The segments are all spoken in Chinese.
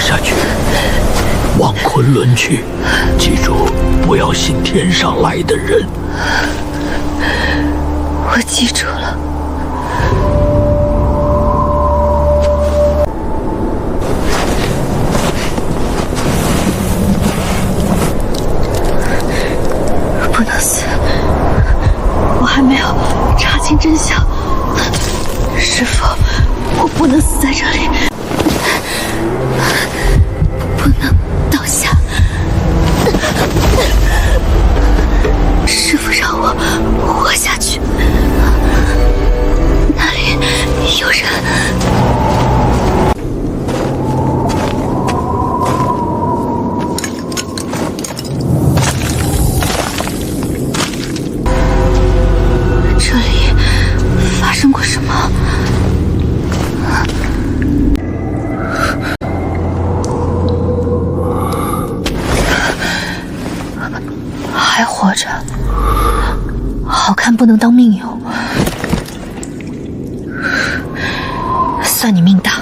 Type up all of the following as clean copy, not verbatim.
下去，往昆仑去。记住，不要信天上来的人。我记住了。不能死，我还没有查清真相。师父，我不能死在这里，不能倒下。师父让我活下去，那里有人。这里发生过什么？还活着，好看不能当命用。算你命大，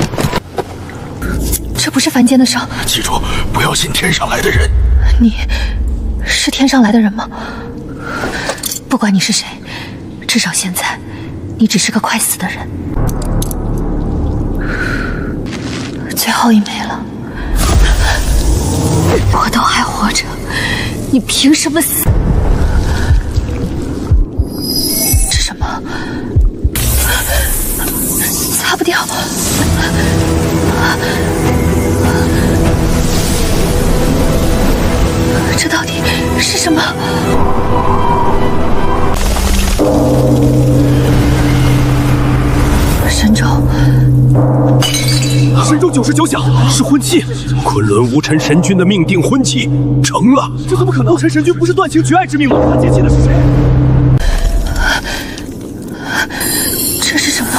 这不是凡间的伤。记住，不要信天上来的人。你是天上来的人吗？不管你是谁，至少现在你只是个快死的人。最后一枚了，我都还活着，你凭什么死？这什么？擦不掉。这到底是什么？神州。神州99响是婚契，昆仑无尘神君的命定婚契成了。这怎么可能？无尘神君不是断情绝爱之命吗？他接近的是谁？这是什么？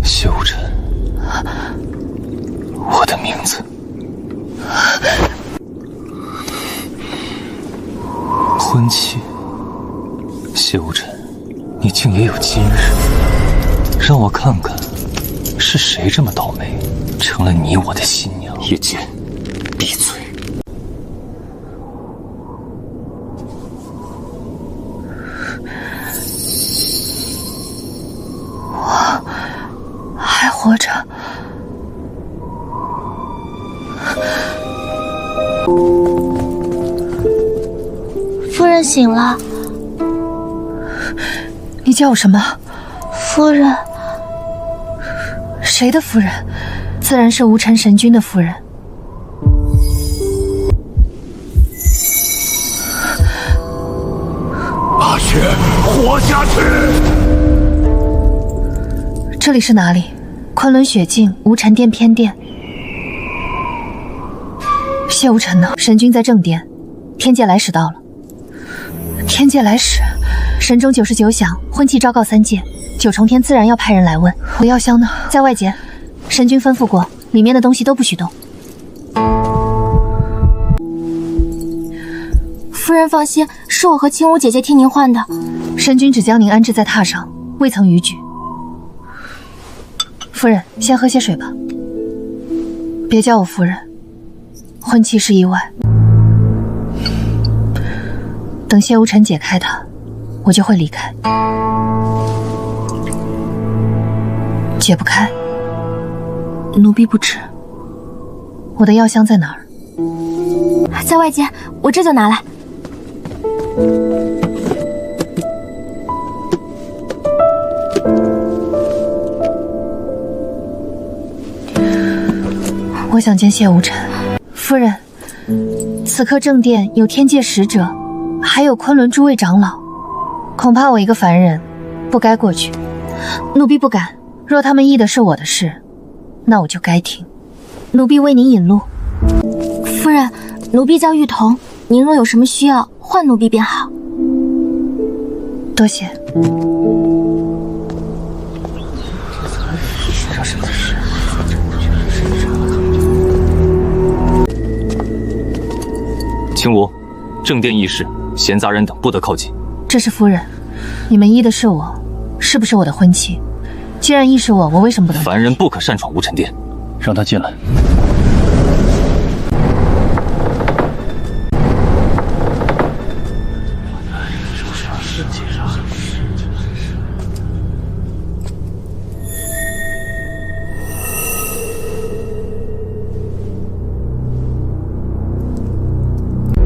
谢无尘，我的名字。婚契，谢无尘，你竟也有今日，让我看看，是谁这么倒霉，成了你我的新娘。叶剑，闭嘴！我还活着。夫人醒了。你叫我什么？夫人。谁的夫人？自然是无尘神君的夫人。阿雪，活下去！这里是哪里？昆仑雪境无尘殿偏殿。谢无尘呢？神君在正殿。天界来使到了。天界来使，神中99响，婚期昭告3界，9重天自然要派人来问。我药箱呢？在外间。神君吩咐过，里面的东西都不许动。夫人放心，是我和青舞姐姐替您换的。神君只将您安置在榻上，未曾逾矩。夫人，先喝些水吧。别叫我夫人，婚期是意外。等谢无尘解开它，我就会离开。解不开，奴婢不知。我的药箱在哪儿？在外间，我这就拿来。我想见谢无尘。夫人，此刻正殿有天界使者，还有昆仑诸位长老，恐怕我一个凡人不该过去。奴婢不敢，若他们议的是我的事，那我就该听。奴婢为您引路。夫人，奴婢叫玉彤，您若有什么需要，唤奴婢便好。多谢。青舞，正殿议事，闲杂人等不得靠近。这是夫人，你们依的是我，是不是我的婚期？既然意是我为什么不能？凡人不可擅闯无尘殿。让他进来。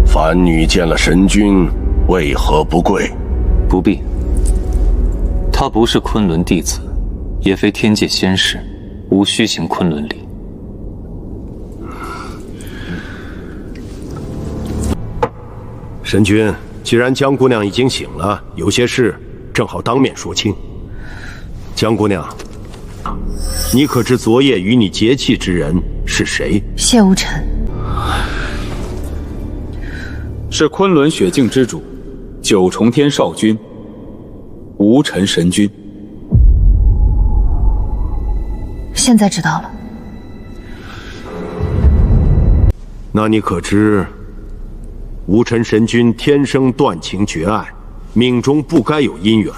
凡女见了神君，为何不跪？不必。他不是昆仑弟子，也非天界仙士，无需行昆仑礼。神君，既然江姑娘已经醒了，有些事正好当面说清。江姑娘，你可知昨夜与你结契之人是谁？谢无尘。是昆仑雪境之主，九重天少君，无尘神君。现在知道了。那你可知，无尘神君天生断情绝爱，命中不该有姻缘。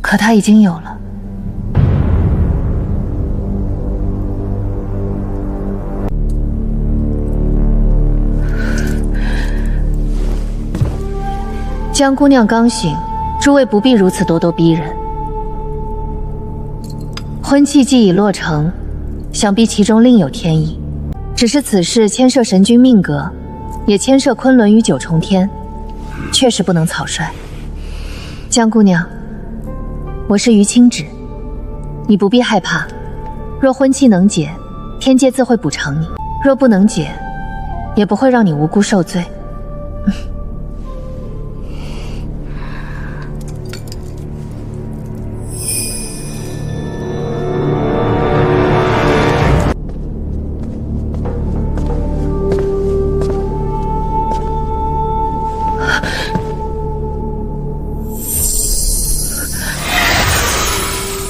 可他已经有了。江姑娘刚醒，诸位不必如此咄咄逼人。婚契既已落成，想必其中另有天意。只是此事牵涉神君命格，也牵涉昆仑与九重天，确实不能草率。江姑娘，我是于清旨，你不必害怕。若婚契能解，天界自会补偿你；若不能解，也不会让你无辜受罪。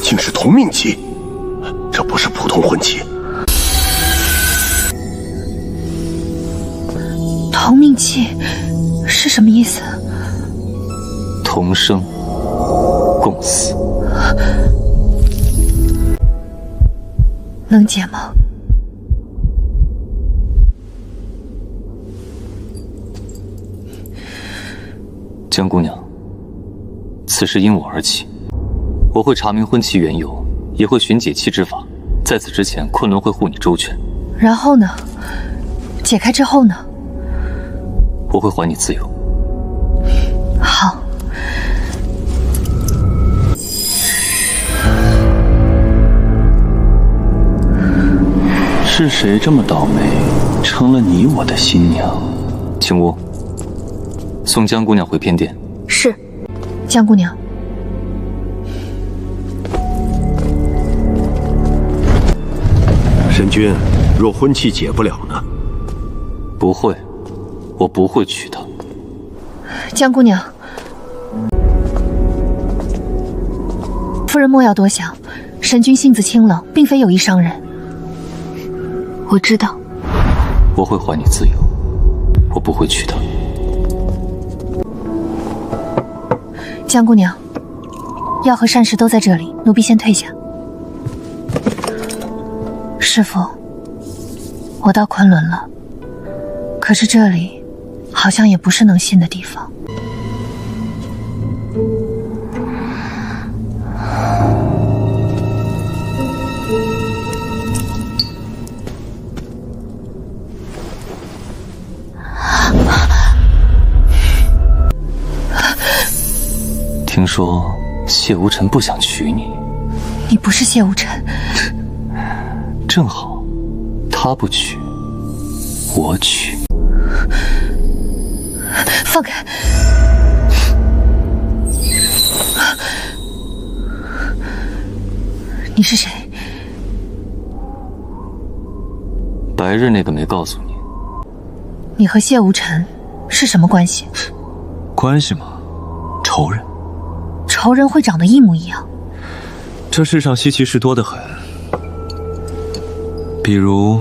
竟是同命契，这不是普通婚契。同命契是什么意思？同生共死。能解吗？江姑娘，此事因我而起。我会查明婚期缘由，也会寻解契之法。在此之前，昆仑会护你周全。然后呢？解开之后呢？我会还你自由。好。是谁这么倒霉，成了你我的新娘？青乌，送江姑娘回偏殿。是。江姑娘。神君，若婚契解不了呢？不会，我不会娶她。江姑娘，夫人莫要多想，神君性子清冷，并非有意伤人。我知道。我会还你自由，我不会娶她。江姑娘，药和膳食都在这里，奴婢先退下。师父，我到昆仑了，可是这里好像也不是能信的地方。听说谢无尘不想娶你。你不是谢无尘。正好，他不娶，我娶。放开！你是谁？白日那个没告诉你。你和谢无尘是什么关系？关系吗？仇人。仇人会长得一模一样？这世上稀奇事多得很。比如，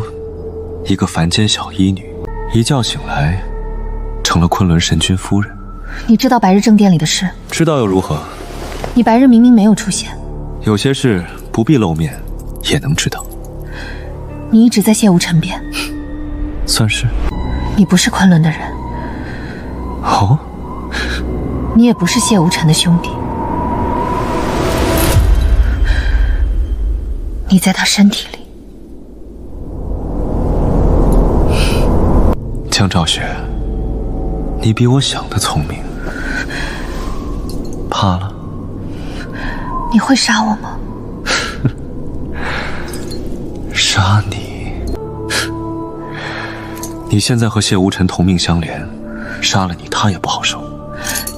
一个凡间小医女，一觉醒来，成了昆仑神君夫人。你知道白日正殿里的事？知道又如何？你白日明明没有出现，有些事不必露面也能知道。你一直在谢无尘边，算是。你不是昆仑的人，哦，你也不是谢无尘的兄弟，你在他身体里。江兆雪，你比我想的聪明。怕了？你会杀我吗？杀你？你现在和谢无尘同命相连，杀了你他也不好受。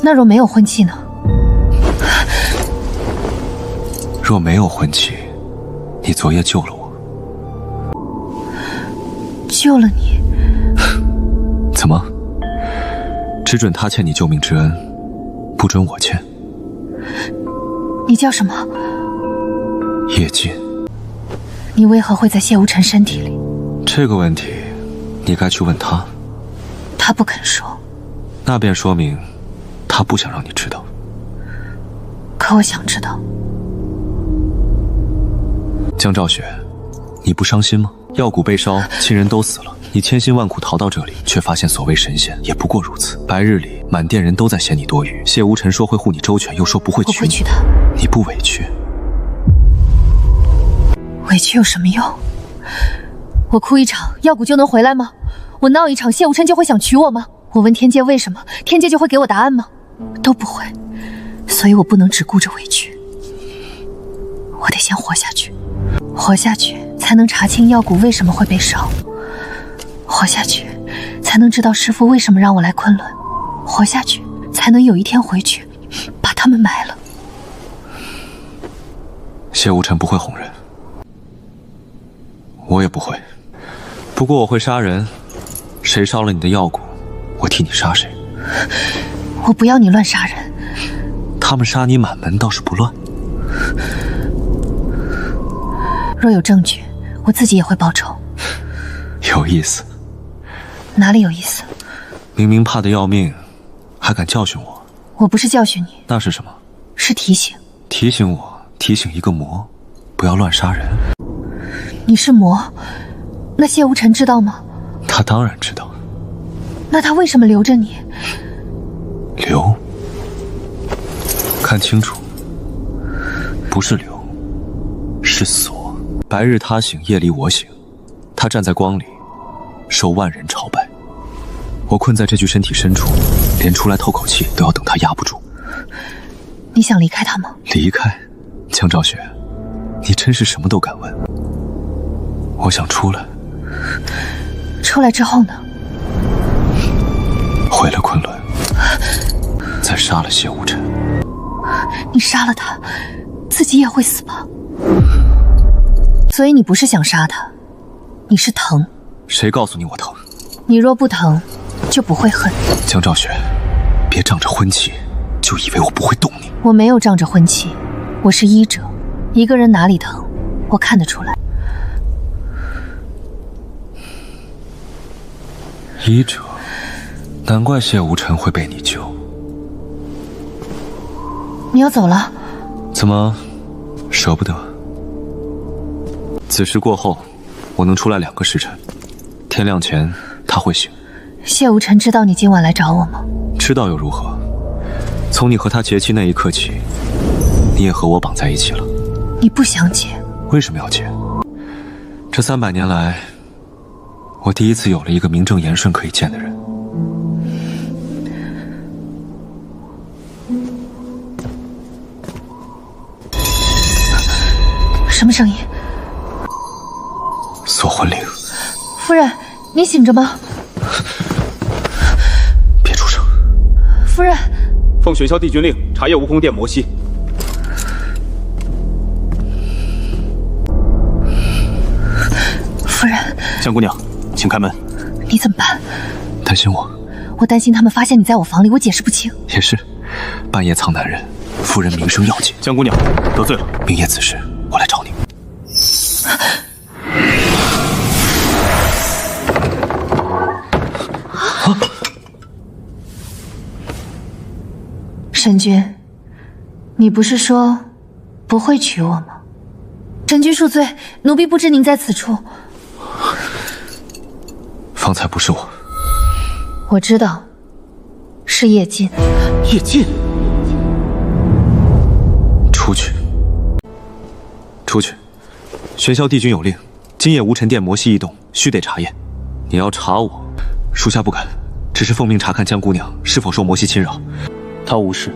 那若没有婚契呢？若没有婚契，你昨夜救了我。救了你？怎么？只准他欠你救命之恩，不准我欠？你叫什么？叶进。你为何会在谢无尘身体里？这个问题，你该去问他。他不肯说。那便说明，他不想让你知道。可我想知道。江兆雪，你不伤心吗？药谷被烧，亲人都死了，你千辛万苦逃到这里，却发现所谓神仙也不过如此。白日里，满店人都在嫌你多余。谢无尘说会护你周全，又说不会娶你。我不会娶她。你不委屈？委屈有什么用？我哭一场，药谷就能回来吗？我闹一场，谢无尘就会想娶我吗？我问天界为什么，天界就会给我答案吗？都不会。所以我不能只顾着委屈，我得先活下去。活下去，才能查清药谷为什么会被烧；活下去，才能知道师父为什么让我来昆仑；活下去，才能有一天回去，把他们埋了。谢无尘不会哄人，我也不会。不过我会杀人，谁烧了你的药谷，我替你杀谁。我不要你乱杀人。他们杀你满门倒是不乱。若有证据，我自己也会报仇。有意思。哪里有意思？明明怕得要命，还敢教训我。我不是教训你，那是什么？是提醒。提醒我，提醒一个魔，不要乱杀人。你是魔，那谢无尘知道吗？他当然知道。那他为什么留着你？留？看清楚，不是留，是锁。白日他醒，夜里我醒。他站在光里，受万人朝拜。我困在这具身体深处，连出来透口气都要等他压不住。你想离开他吗？离开？江兆雪，你真是什么都敢问。我想出来。出来之后呢？回了昆仑，再杀了谢无尘。你杀了他，自己也会死吧？所以你不是想杀他，你是疼。谁告诉你我疼？你若不疼，就不会恨。江兆雪，别仗着婚契就以为我不会动你。我没有仗着婚契，我是医者，一个人哪里疼，我看得出来。医者，难怪谢无尘会被你救。你要走了？怎么，舍不得？子时过后，我能出来2个时辰，天亮前他会醒。谢无尘知道你今晚来找我吗？知道又如何？从你和他结亲那一刻起，你也和我绑在一起了。你不想结？为什么要结？这300年来，我第一次有了一个名正言顺可以见的人。什么声音？锁魂铃。夫人，你醒着吗？别出声。夫人。奉玄霄帝君令，查验蜈蚣殿魔息。夫人。江姑娘，请开门。你怎么办？担心我？我担心他们发现你在我房里，我解释不清。也是，半夜藏男人，夫人名声要紧。江姑娘，得罪了。明夜此时，我来找你。沈君，你不是说不会娶我吗？神君恕罪，奴婢不知您在此处。方才不是我。我知道，是叶晋。叶晋，出去，出去！玄霄帝君有令，今夜无尘殿魔息异动，须得查验。你要查我，属下不敢，只是奉命查看江姑娘是否受魔息侵扰。她无事。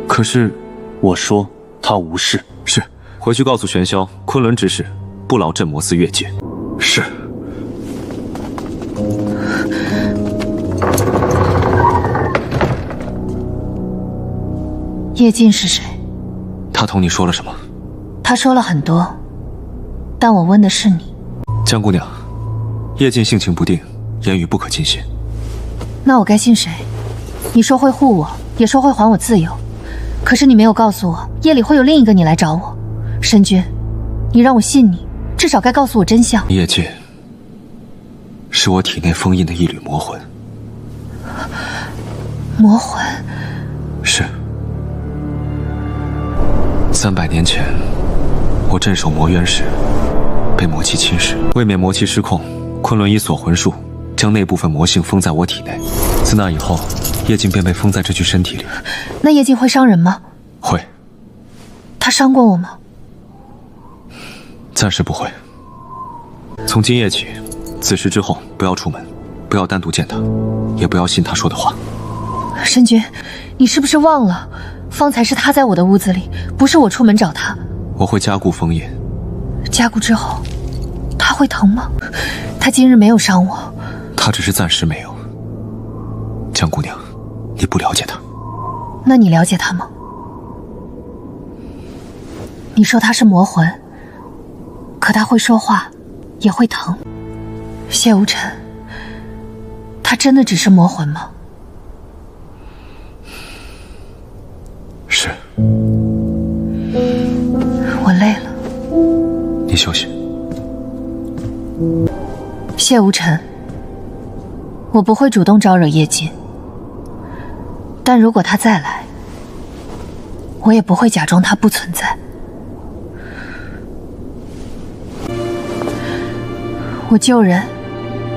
可是，我说她无事。是，回去告诉玄霄，昆仑之事，不劳镇魔司越界。是。叶晋是谁？他同你说了什么？他说了很多，但我问的是你。江姑娘，叶晋性情不定，言语不可尽信。那我该信谁？你说会护我，也说会还我自由，可是你没有告诉我夜里会有另一个你来找我。神君，你让我信你，至少该告诉我真相。叶晋是我体内封印的一缕魔魂。魔魂？是。300年前，我镇守魔渊时，被魔气侵蚀，为免魔气失控，昆仑以锁魂术将那部分魔性封在我体内。自那以后，叶晋便被封在这具身体里。那叶晋会伤人吗？会。他伤过我吗？暂时不会。从今夜起，此时之后不要出门，不要单独见他，也不要信他说的话。神君，你是不是忘了？方才是他在我的屋子里，不是我出门找他。我会加固封印。加固之后，他会疼吗？他今日没有伤我。他只是暂时没有。江姑娘，你不了解他。那你了解他吗？你说他是魔魂，可他会说话，也会疼。谢无尘，他真的只是魔魂吗？是。我累了，你休息。谢无尘，我不会主动招惹叶晋，但如果他再来，我也不会假装他不存在。我救人，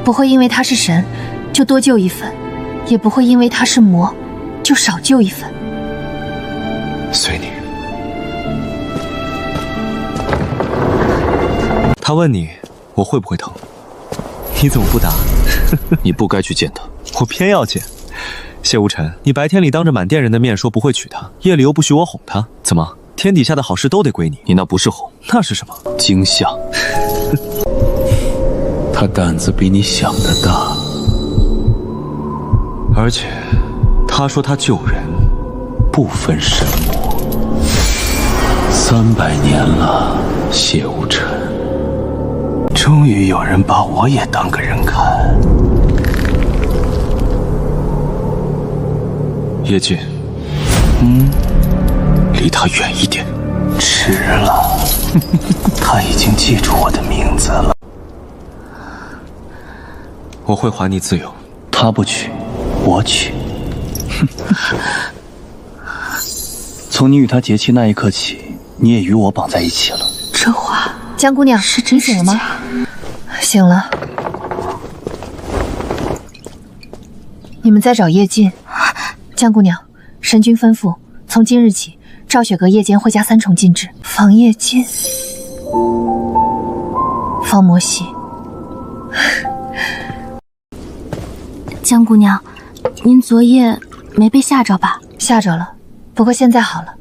不会因为他是神就多救一分，也不会因为他是魔就少救一分。随你。他问你我会不会疼，你怎么不答？你不该去见他，我偏要见。谢无尘，你白天里当着满殿人的面说不会娶她，夜里又不许我哄她，怎么天底下的好事都得归你？你那不是哄，那是什么？惊吓。他胆子比你想的大，而且他说他救人不分神魔。300年了，谢无尘，终于有人把我也当个人看。叶晋，离他远一点。迟了，他已经记住我的名字了。我会还你自由。他不娶，我娶。从你与他结妻那一刻起，你也与我绑在一起了。这话，江姑娘，你醒了吗？醒了。你们在找叶晋。江姑娘，神君吩咐，从今日起，赵雪阁夜间会加3重禁制，防叶晋，防魔息。江姑娘，您昨夜没被吓着吧？吓着了，不过现在好了。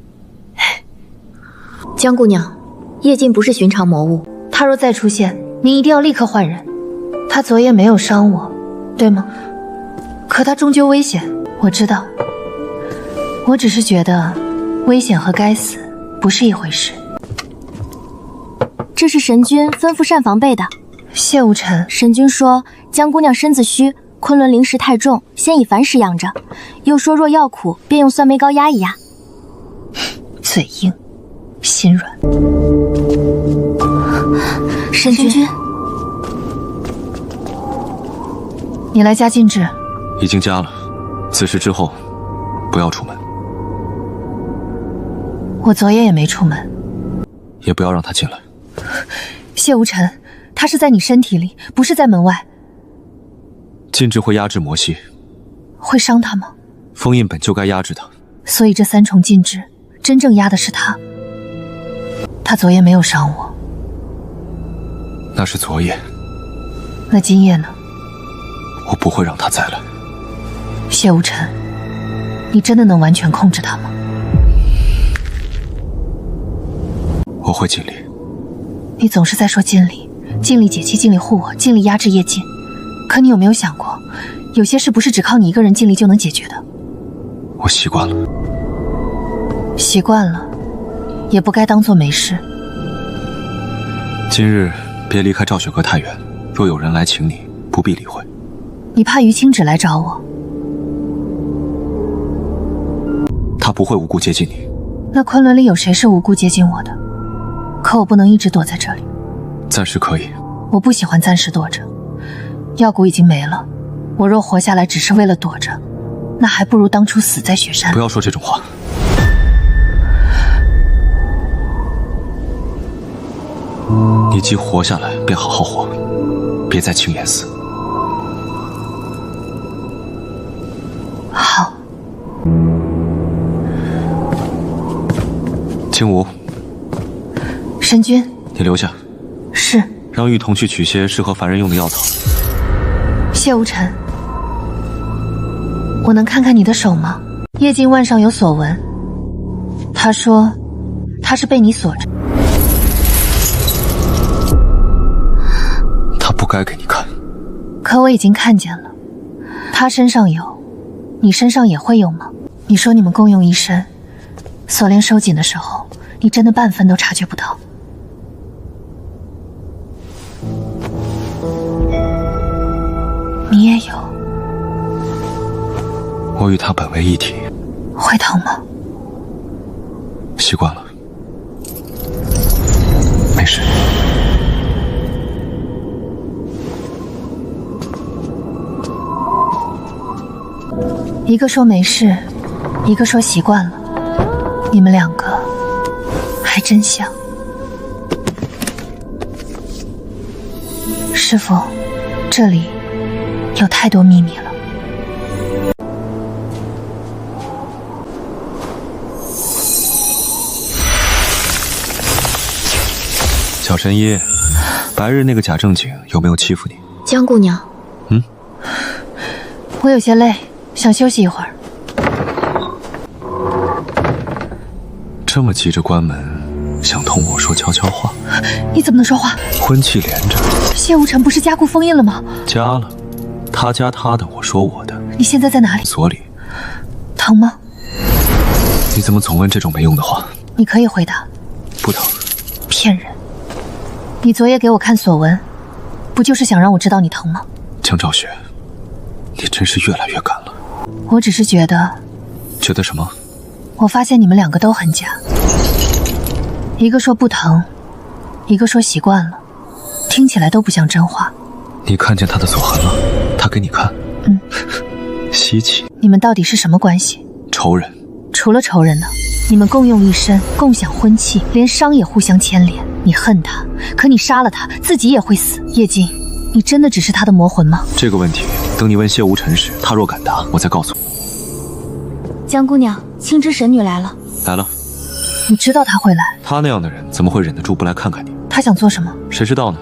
江姑娘，叶晋不是寻常魔物，他若再出现，您一定要立刻换人。他昨夜没有伤我，对吗？可他终究危险，我知道。我只是觉得，危险和该死不是一回事。这是神君吩咐膳房备的。谢无尘，神君说江姑娘身子虚，昆仑灵石太重，先以凡石养着，又说若药苦，便用酸梅膏压一压。嘴硬，心软。神君，你来加禁制。已经加了，此事之后不要出门。我昨夜也没出门，也不要让他进来。谢无尘，他是在你身体里，不是在门外。禁制会压制魔息，会伤他吗？封印本就该压制他。所以这3重禁制，真正压的是他。他昨夜没有伤我。那是昨夜。那今夜呢？我不会让他再来。谢无尘，你真的能完全控制他吗？我会尽力。你总是在说尽力，尽力解气，尽力护我，尽力压制叶禁。可你有没有想过，有些事不是只靠你一个人尽力就能解决的？我习惯了。习惯了，也不该当做没事。今日别离开赵雪阁太远，若有人来请你，不必理会。你怕于青芷来找我？他不会无故接近你。那昆仑里有谁是无故接近我的？可我不能一直躲在这里。暂时可以。我不喜欢暂时躲着。药蛊已经没了，我若活下来只是为了躲着，那还不如当初死在雪山。不要说这种话。你既活下来，便好好活，别在青岩寺。好。青梧，神君，你留下。是。让玉童去取些适合凡人用的药草。谢无尘，我能看看你的手吗？叶禁腕上有锁纹，他说他是被你锁着。他不该给你看。可我已经看见了，他身上有，你身上也会有吗？你说你们共用一身，锁链收紧的时候，你真的半分都察觉不到。你也有。我与他本为一体。会疼吗？习惯了。没事。一个说没事，一个说习惯了。你们两个还真像。师父，这里有太多秘密了。小神医，白日那个假正经有没有欺负你？江姑娘，我有些累，想休息一会儿。这么急着关门，想同我说悄悄话？你怎么能说话？婚契连着。谢无尘不是加固封印了吗？加了，他加他的，我说我的。你现在在哪里？所里。疼吗？你怎么总问这种没用的话？你可以回答。不疼。骗人！你昨夜给我看锁纹，不就是想让我知道你疼吗？江昭雪，你真是越来越敢了。我只是觉得。觉得什么？我发现你们两个都很假，一个说不疼，一个说习惯了，听起来都不像真话。你看见他的锁痕了？他给你看？稀奇。你们到底是什么关系？仇人。除了仇人呢？你们共用一身，共享婚契，连伤也互相牵连。你恨他，可你杀了他，自己也会死。叶禁，你真的只是他的魔魂吗？这个问题，等你问谢无尘时，他若敢答，我再告诉你。江姑娘，青之神女来了。来了。你知道他会来？他那样的人怎么会忍得住不来看看你？他想做什么？谁知道呢？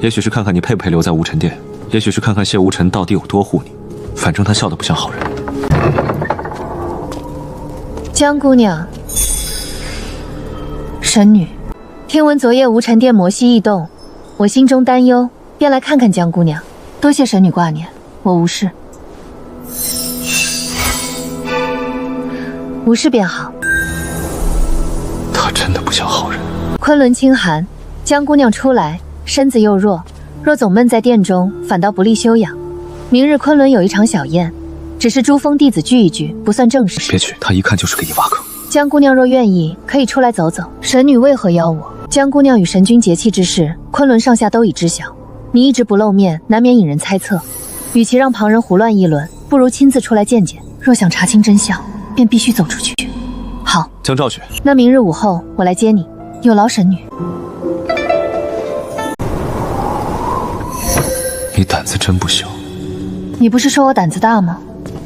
也许是看看你配不配留在无尘殿，也许是看看谢无尘到底有多护你。反正他笑得不像好人。江姑娘，神女，听闻昨夜无尘殿魔息异动，我心中担忧，便来看看江姑娘。多谢神女挂念，我无事。无事便好。他真的不像好人。昆仑清寒，江姑娘出来，身子又弱，若总闷在殿中，反倒不利修养。明日昆仑有一场小宴，只是珠峰弟子聚一聚，不算正事。别去，他一看就是给你挖坑。江姑娘若愿意，可以出来走走。神女为何邀我？江姑娘与神君结契之事，昆仑上下都已知晓。你一直不露面，难免引人猜测。与其让旁人胡乱议论，不如亲自出来见见。若想查清真相，便必须走出去。好，江昭雪，那明日午后我来接你。有劳神女。你胆子真不小。你不是说我胆子大吗？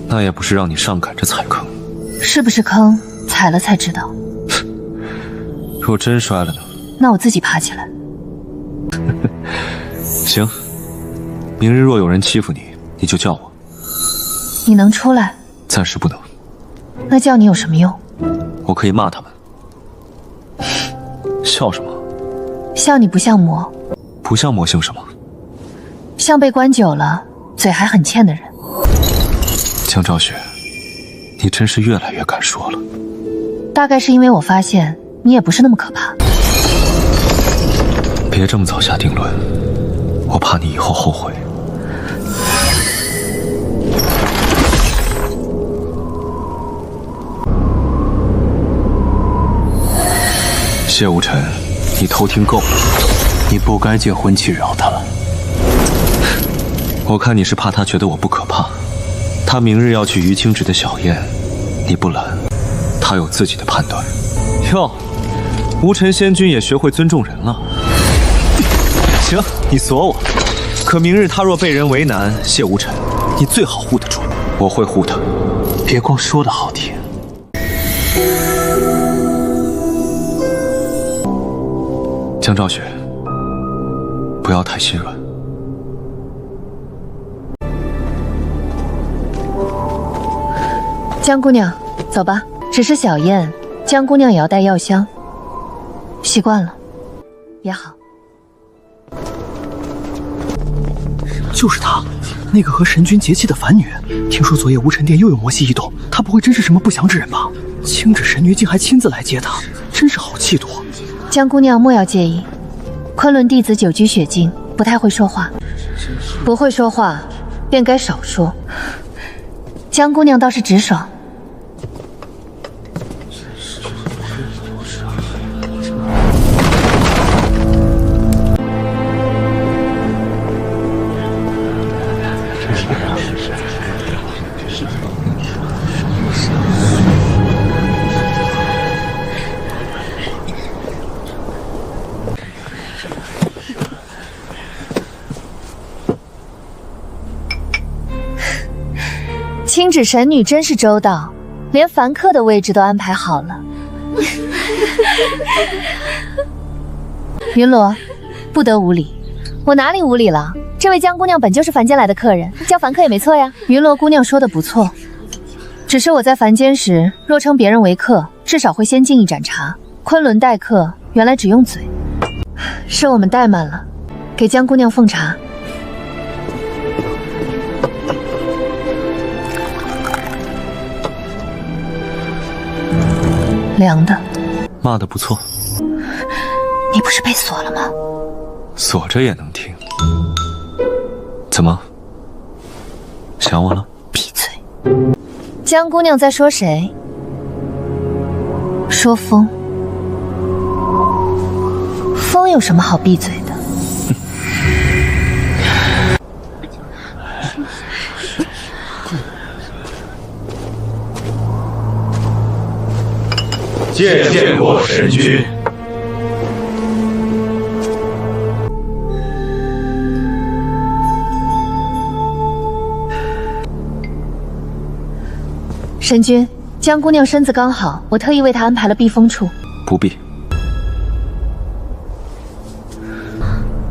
那也不是让你上赶着踩坑。是不是坑，踩了才知道。若真摔了呢？那我自己爬起来。行，明日若有人欺负你，你就叫我。你能出来？暂时不能。那叫你有什么用？我可以骂他们。笑什么？像你不像魔？不像魔性什么？像被关久了嘴还很欠的人。江昭雪，你真是越来越敢说了。大概是因为我发现你也不是那么可怕。别这么早下定论，我怕你以后后悔。谢无尘，你偷听够了，你不该借婚契扰他。我看你是怕他觉得我不可怕。他明日要去于清池的小宴，你不拦，他有自己的判断。哟，无尘仙君也学会尊重人了。行，你锁我。可明日他若被人为难，谢无尘，你最好护得住。我会护他。别光说的好听。江昭雪，不要太心软。江姑娘，走吧。只是小宴，江姑娘也要带药香。习惯了也好。就是她，那个和神君结契的凡女。听说昨夜无尘殿又有魔系异动，她不会真是什么不祥之人吧？青芷神女竟还亲自来接她，真是好气度。江姑娘莫要介意，昆仑弟子久居雪境，不太会说话。不会说话，便该少说。江姑娘倒是直爽。青芷神女真是周到，连凡客的位置都安排好了。云罗，不得无礼。我哪里无礼了？这位江姑娘本就是凡间来的客人，叫凡客也没错呀。云罗姑娘说的不错，只是我在凡间时，若称别人为客，至少会先敬一盏茶。昆仑待客原来只用嘴，是我们怠慢了，给江姑娘奉茶。凉的，骂得不错。你不是被锁了吗？锁着也能听。怎么？想我了？闭嘴！江姑娘在说谁？说风。风有什么好闭嘴的？见过神君。神君，江姑娘身子刚好，我特意为她安排了避风处。不必。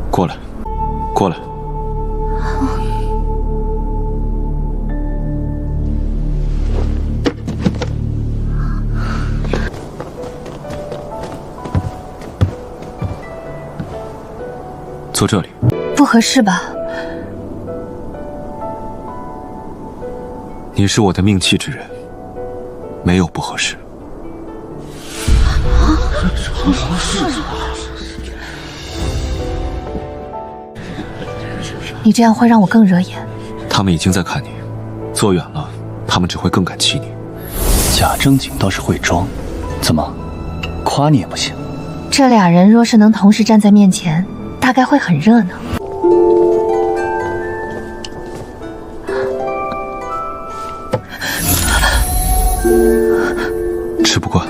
过来，过来。坐这里。不合适吧？你是我的命契之人，没有不合适。你这样会让我更惹眼。他们已经在看你，坐远了，他们只会更敢欺你。假正经倒是会装，怎么，夸你也不行？这俩人若是能同时站在面前，大概会很热闹。吃不惯，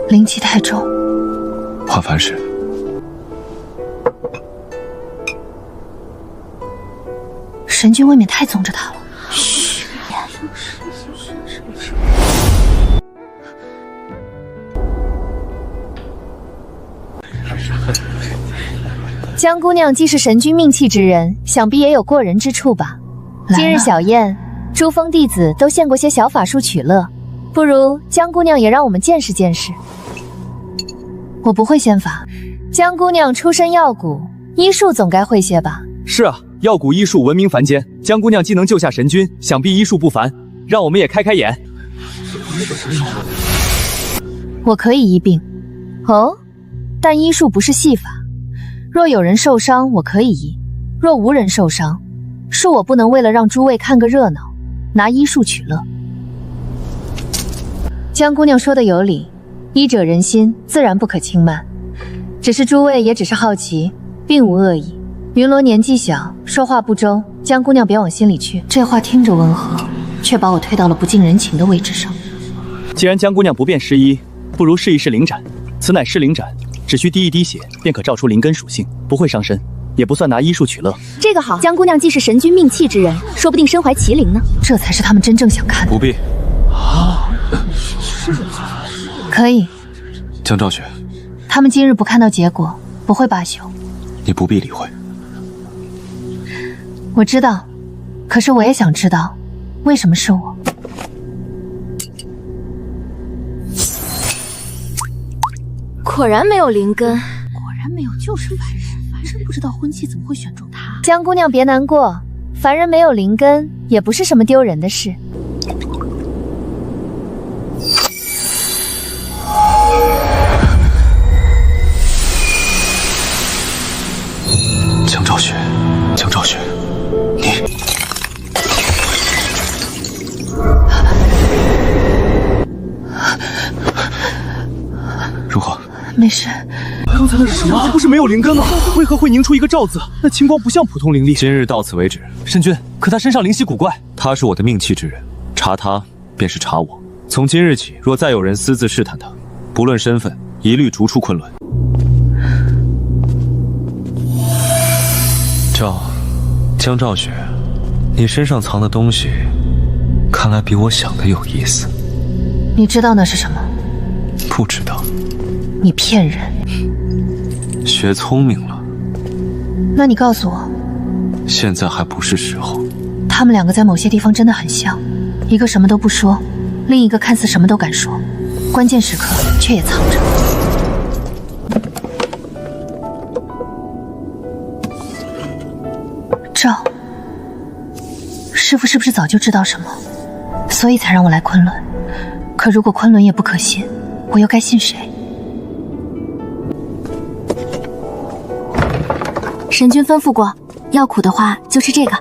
灵气太重。换凡室。神君未免太纵着他了。嘘。江姑娘既是神君命气之人，想必也有过人之处吧？今日小宴，珠峰弟子都献过些小法术取乐，不如江姑娘也让我们见识见识。我不会仙法，江姑娘出身药蛊，医术总该会些吧？是啊，药蛊医术闻名凡间，江姑娘既能救下神君，想必医术不凡，让我们也开开眼。我可以医病，哦，但医术不是戏法。若有人受伤，我可以医；若无人受伤，恕我不能为了让诸位看个热闹，拿医术取乐。江姑娘说的有理，医者仁心，自然不可轻慢。只是诸位也只是好奇，并无恶意。云罗年纪小，说话不周，江姑娘别往心里去。这话听着温和，却把我推到了不近人情的位置上。既然江姑娘不便施医，不如试一试灵斩。此乃尸灵斩，只需滴一滴血，便可照出灵根属性，不会伤身，也不算拿医术取乐。这个好，江姑娘既是神君命气之人，说不定身怀麒麟呢。这才是他们真正想看的。不必。可以。江昭雪，他们今日不看到结果，不会罢休。你不必理会。我知道，可是我也想知道，为什么是我？果然没有灵根，果然没有，就是凡人。真不知道婚期怎么会选中他。江姑娘别难过，凡人没有灵根，也不是什么丢人的事。江昭雪，江昭雪，你如何？没事。刚才那是什么？这不是没有灵根吗？为何会凝出一个兆字？那青光不像普通灵力。今日到此为止。神君，可他身上灵犀古怪。他是我的命气之人，查他便是查我。从今日起，若再有人私自试探他，不论身份，一律逐出昆仑。江昭雪，你身上藏的东西，看来比我想的有意思。你知道那是什么？不知道。你骗人。学聪明了。那你告诉我，现在还不是时候。他们两个在某些地方真的很像，一个什么都不说，另一个看似什么都敢说，关键时刻却也藏着。赵师父是不是早就知道什么，所以才让我来昆仑？可如果昆仑也不可信，我又该信谁？神君吩咐过，要苦的话就吃这个。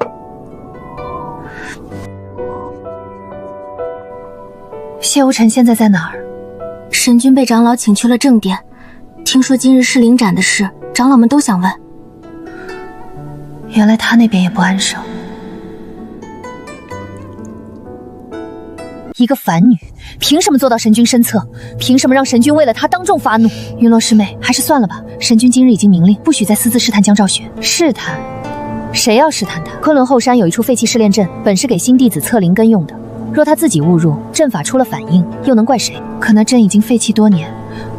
谢无尘现在在哪儿？神君被长老请去了正殿，听说今日是灵斩的事，长老们都想问。原来他那边也不安生。一个凡女，凭什么做到神君身侧？凭什么让神君为了她当众发怒？云罗师妹，还是算了吧。神君今日已经明令，不许再私自试探江昭雪。试探？谁要试探他？昆仑后山有一处废弃试炼阵，本是给新弟子测灵根用的。若他自己误入，阵法出了反应，又能怪谁？可那阵已经废弃多年，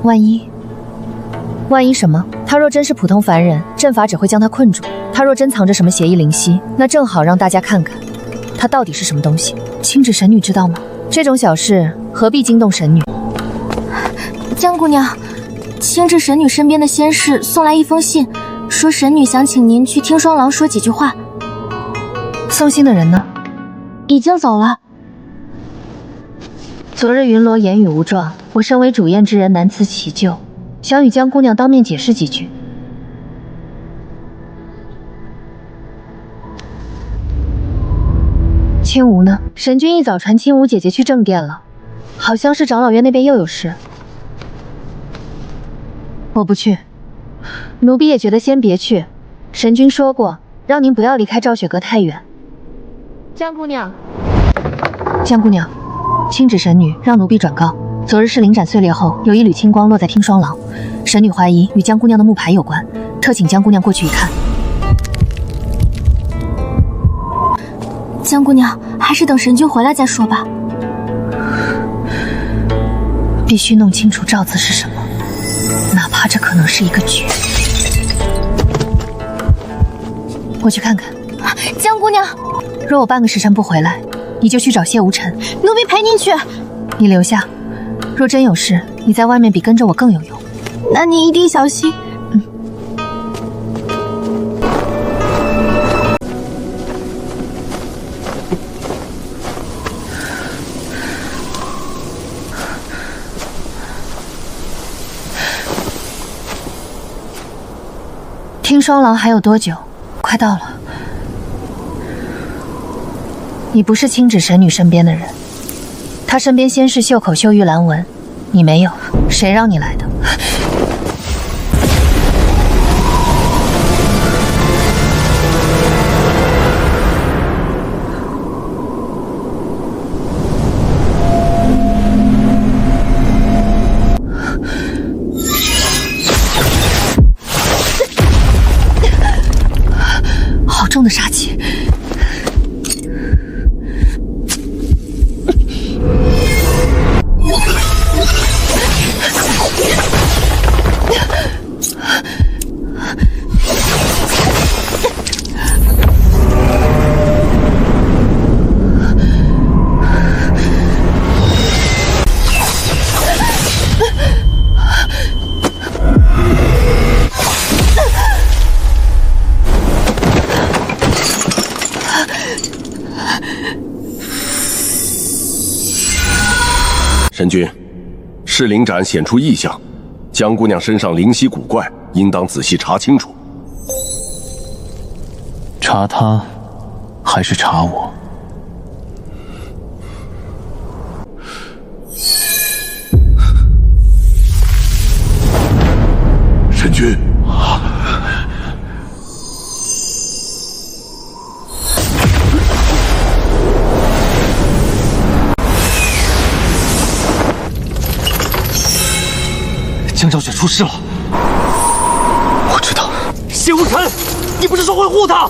万一什么？他若真是普通凡人，阵法只会将他困住；他若真藏着什么邪异灵犀，那正好让大家看看他到底是什么东西。青芷神女知道吗？这种小事何必惊动神女？江姑娘，青芷神女身边的仙士送来一封信，说神女想请您去听双郎说几句话。送信的人呢？已经走了。昨日云罗言语无状，我身为主宴之人，难辞其咎，想与江姑娘当面解释几句。青梧呢？神君一早传青梧姐姐去正殿了，好像是长老院那边又有事。我不去，奴婢也觉得先别去。神君说过，让您不要离开昭雪阁太远。江姑娘，青芷神女让奴婢转告，昨日是灵斩碎裂后，有一缕青光落在听霜廊，神女怀疑与江姑娘的木牌有关，特请江姑娘过去一看。江姑娘，还是等神君回来再说吧。必须弄清楚赵子是什么，哪怕这可能是一个局。我去看看。江姑娘，若我半个时辰不回来，你就去找谢无尘。奴婢陪您去。你留下，若真有事，你在外面比跟着我更有用。那你一定小心。听霜廊还有多久？快到了。你不是青芷神女身边的人，她身边先是袖口绣玉兰纹，你没有，谁让你来的？好重的杀气！神君，是灵斩显出异象，江姑娘身上灵犀古怪，应当仔细查清楚。查她，还是查我？神君，江昭雪出事了。我知道。谢无尘，你不是说会护他？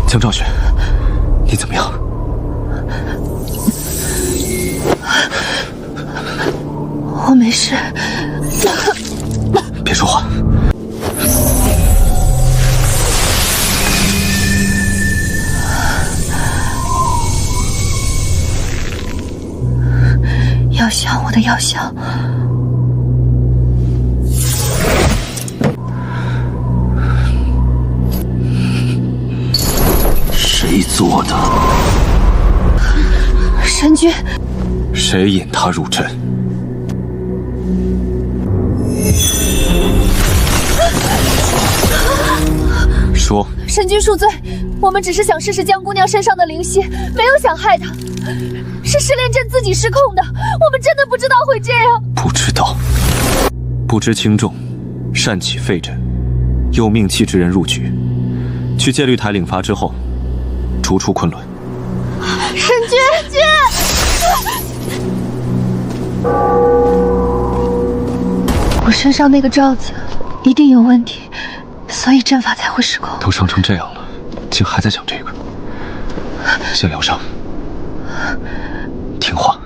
江昭雪，你怎么样？我没事。别说话。药香，我的药香。谁做的？神君。谁引他入阵？说。神君恕罪，我们只是想试试江姑娘身上的灵犀，没有想害她。是失恋阵自己失控的，我们真的不知道会这样。不知道，不知轻重，擅起废阵，有命气之人入局，去戒律台领罚之后，逐出昆仑。神君，我身上那个罩子一定有问题，所以阵法才会失控。都伤成这样了，竟还在讲这个。先疗伤，听话。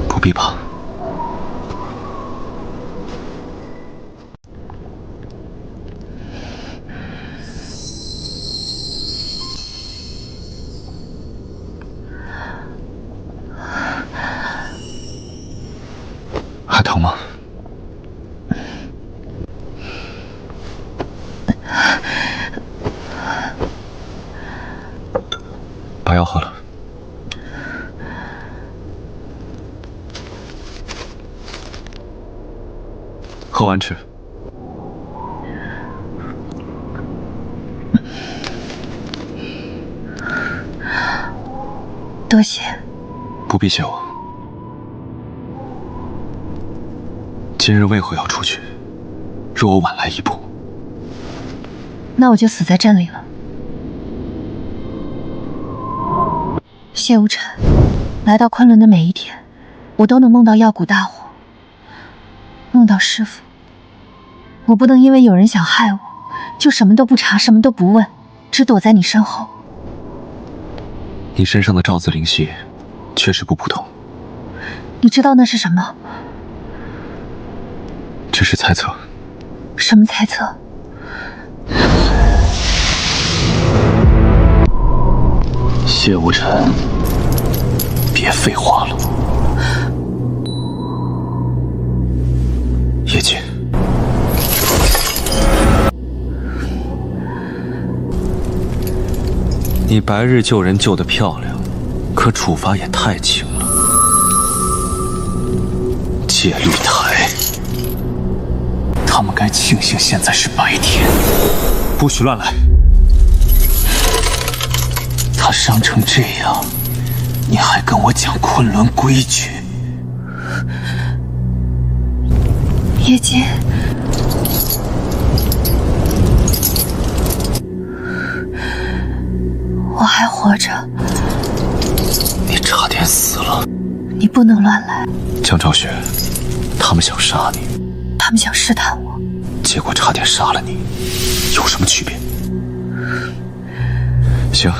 不必怕。还疼吗？把药喝了。喝完吃。多谢。不必谢我。今日为何要出去？若我晚来一步，那我就死在这里了。谢无尘，来到昆仑的每一天，我都能梦到耀谷大火，梦到师父。我不能因为有人想害我，就什么都不查，什么都不问，只躲在你身后。你身上的赵子灵犀确实不普通。你知道那是什么？只是猜测。什么猜测？谢无尘，别废话了。叶剑，你白日救人救得漂亮，可处罚也太轻了。戒律台，他们该庆幸现在是白天。不许乱来！他伤成这样，你还跟我讲昆仑规矩？叶剑，我还活着。你差点死了。你不能乱来。江昭雪，他们想杀你，他们想试探我，结果差点杀了你，有什么区别？行，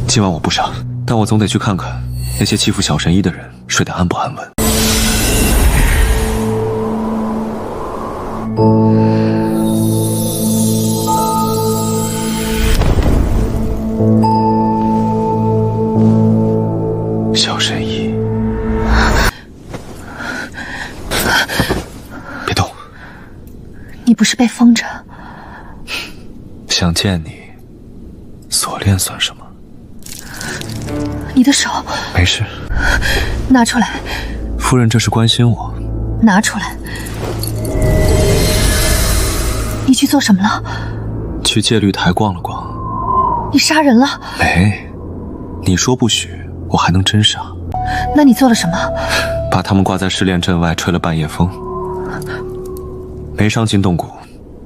今晚我不杀，但我总得去看看那些欺负小神医的人睡得安不安稳。小神医，别动！你不是被封着？想见你，锁链算什么？你的手，没事，拿出来。夫人这是关心我。拿出来。你去做什么了？去戒律台逛了逛。你杀人了？没，你说不许，我还能真杀。那你做了什么？把他们挂在试炼阵外吹了半夜风，没伤筋动骨，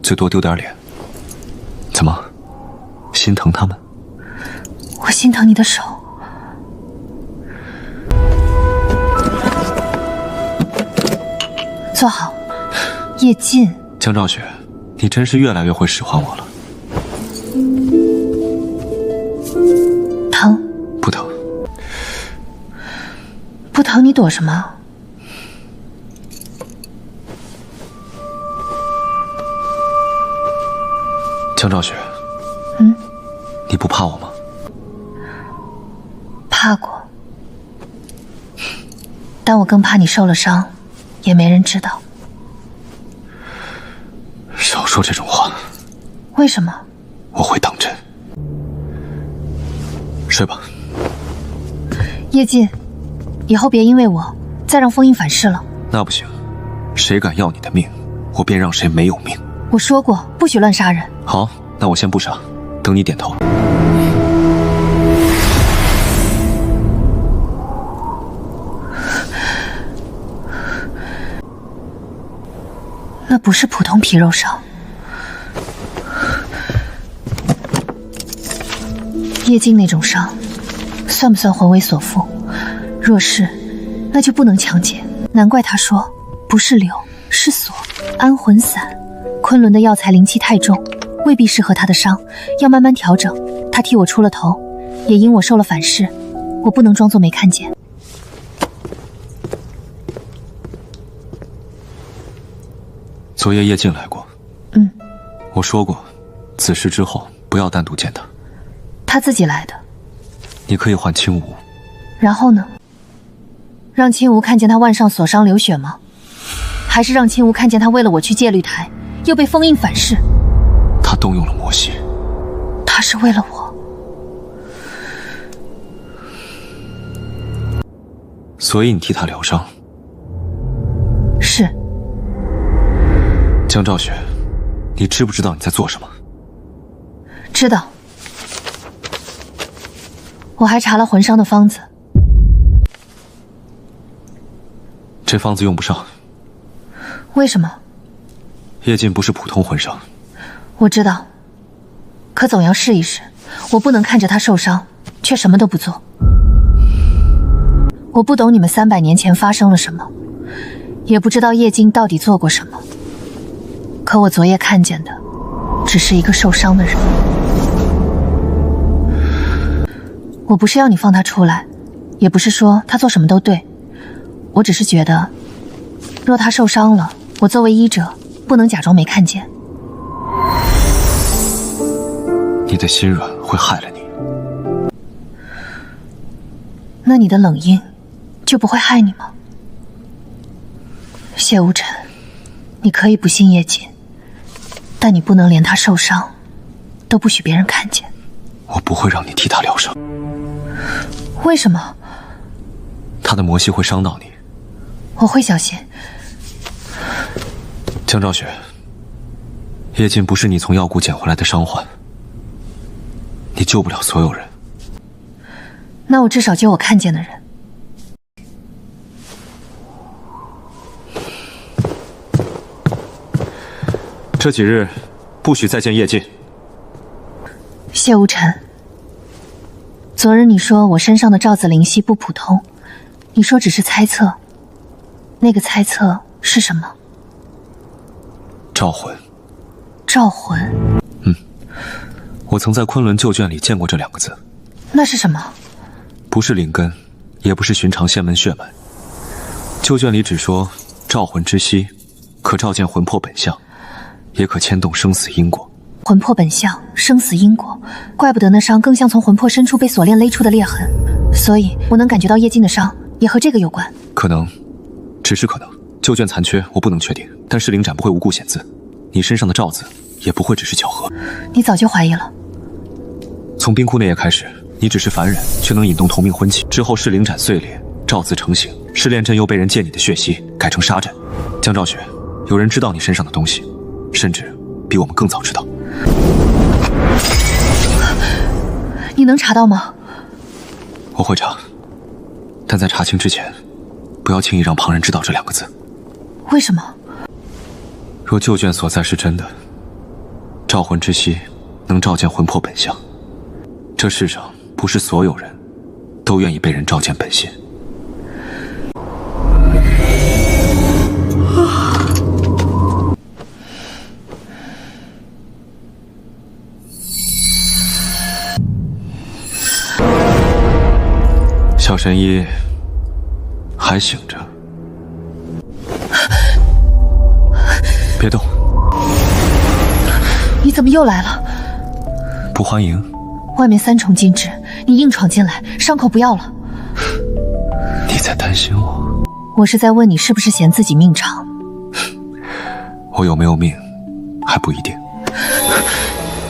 最多丢点脸。怎么，心疼他们？我心疼你的手。坐好。叶尽，江昭雪，你真是越来越会使唤我了。疼？不疼。不疼你躲什么？江昭雪，你不怕我吗？怕过，但我更怕你受了伤，也没人知道。少说这种话。为什么？我会当真。睡吧。叶尽，以后别因为我再让封印反噬了。那不行，谁敢要你的命，我便让谁没有命。我说过不许乱杀人。好，那我先不杀，等你点头。那不是普通皮肉伤。叶尽那种伤，算不算魂为所附？若是，那就不能强解。难怪他说不是流，是锁。安魂散，昆仑的药材灵气太重，未必适合他的伤，要慢慢调整。他替我出了头，也因我受了反噬，我不能装作没看见。昨夜叶尽来过。我说过，此事之后不要单独见他。他自己来的。你可以换青梧。然后呢？让青梧看见他腕上所伤流血吗？还是让青梧看见他为了我去戒律台，又被封印反噬？他动用了魔系。他是为了我。所以你替他疗伤。是。江兆雪，你知不知道你在做什么？知道。我还查了魂伤的方子。这方子用不上。为什么？叶静不是普通魂伤。我知道，可总要试一试。我不能看着他受伤，却什么都不做。我不懂你们300年前发生了什么，也不知道叶静到底做过什么。可我昨夜看见的，只是一个受伤的人。我不是要你放他出来，也不是说他做什么都对，我只是觉得，若他受伤了，我作为医者，不能假装没看见。你的心软会害了你。那你的冷硬就不会害你吗？谢无尘，你可以不信叶锦，但你不能连他受伤都不许别人看见。我不会让你替他疗伤。为什么？他的魔息会伤到你。我会小心。江兆雪，叶静不是你从药谷捡回来的伤患，你救不了所有人。那我至少救我看见的人。这几日不许再见叶静。谢无尘，昨日你说我身上的赵子灵犀不普通，你说只是猜测，那个猜测是什么？召魂。召魂？我曾在昆仑旧卷里见过这2个字。那是什么？不是灵根，也不是寻常仙门血脉。旧卷里只说召魂之息，可召见魂魄本相，也可牵动生死因果。魂魄本相，生死因果，怪不得那伤更像从魂魄深处被锁链勒出的裂痕。所以我能感觉到叶静的伤也和这个有关。可能，只是可能。旧卷残缺，我不能确定，但是灵斩不会无故显字，你身上的兆字也不会只是巧合。你早就怀疑了。从冰窟那夜开始，你只是凡人，却能引动同命婚气。之后是灵斩碎裂，兆字成型，试炼阵又被人借你的血息改成杀阵。江兆雪，有人知道你身上的东西，甚至比我们更早知道。你能查到吗？我会查，但在查清之前，不要轻易让旁人知道这2个字。为什么？若旧卷所在是真的，召魂之息能召见魂魄本相，这世上不是所有人都愿意被人召见本心。小神医还醒着，别动。你怎么又来了？不欢迎。外面3重禁制，你硬闯进来，伤口不要了。你在担心我？我是在问你是不是嫌自己命长。我有没有命还不一定。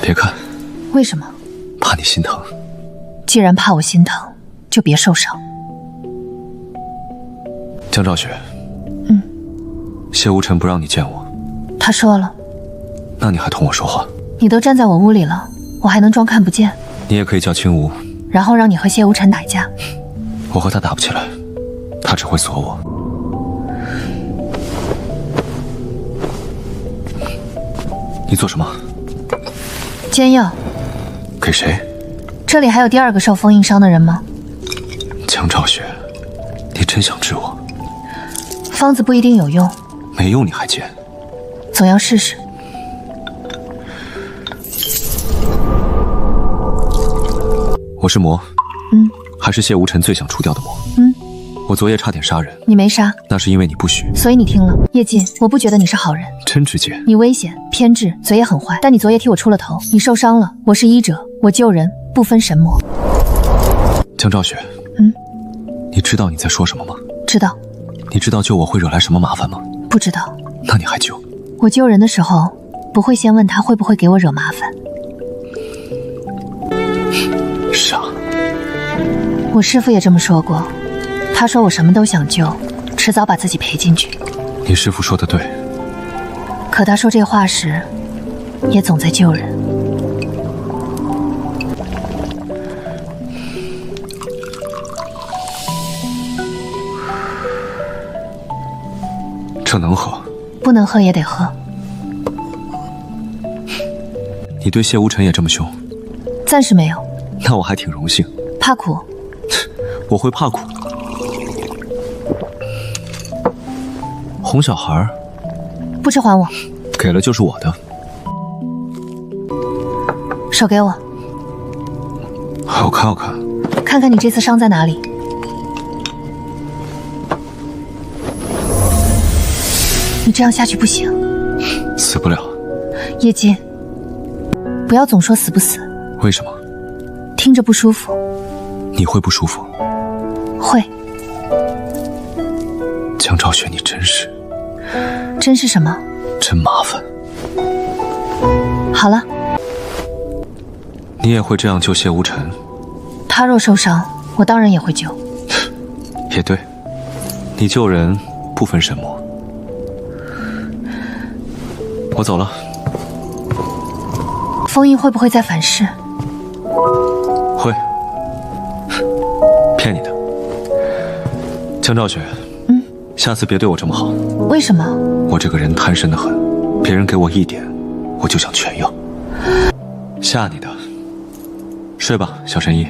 别看。为什么？怕你心疼。既然怕我心疼，就别受伤。江兆雪。谢无尘不让你见我。他说了。那你还同我说话？你都站在我屋里了，我还能装看不见？你也可以叫青梧，然后让你和谢无尘打架。我和他打不起来，他只会锁我。你做什么？煎药。给谁？这里还有第2个受封印伤的人吗？江兆雪，你真想治我？方子不一定有用。没用你还煎？总要试试。我是魔。还是谢无尘最想除掉的魔。我昨夜差点杀人。你没杀。那是因为你不许。所以你听了。叶静，我不觉得你是好人。真直接。你危险、偏执，嘴也很坏。但你昨夜替我出了头。你受伤了，我是医者，我救人不分神魔。江兆雪。你知道你在说什么吗？知道。你知道救我会惹来什么麻烦吗？不知道。那你还救？我救人的时候，不会先问他会不会给我惹麻烦。傻。我师父也这么说过，他说我什么都想救，迟早把自己赔进去。你师父说的对。可他说这话时，也总在救人。这能喝？不能喝也得喝。你对谢无尘也这么凶？暂时没有。那我还挺荣幸。怕苦？我会怕苦。哄小孩儿，不吃还我。给了就是我的。手给我。我看，我看。看看你这次伤在哪里。你这样下去不行。死不了。叶金，不要总说死不死。为什么？听着不舒服。你会不舒服？会。江昭雪，你真是……真是什么？真麻烦。好了。你也会这样救谢无尘？他若受伤，我当然也会救。也对，你救人不分神魔。我走了。封印会不会再反噬？会。骗你的。江昭雪，下次别对我这么好。为什么？我这个人贪身的很，别人给我一点，我就想全要。吓你的。睡吧，小神医。